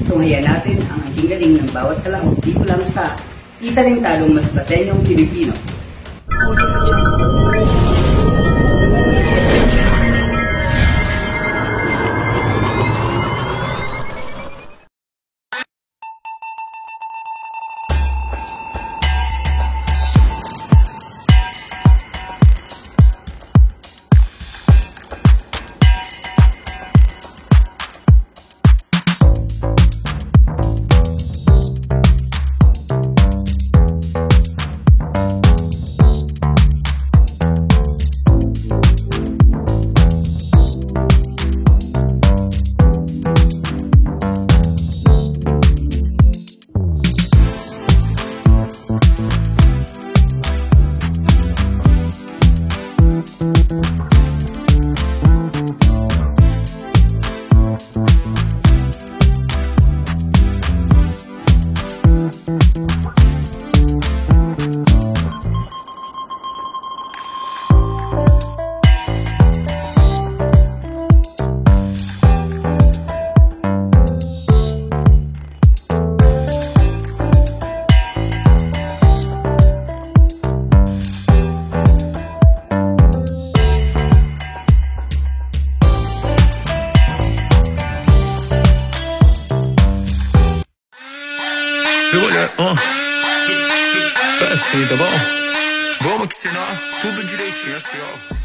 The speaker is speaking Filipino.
Tunghayan natin ang galing ng bawat kalahok dito lang sa Italentadong Mas Batenyong Pilipino. Fast, the ball. Vamos que senão tudo direitinho assim, ó.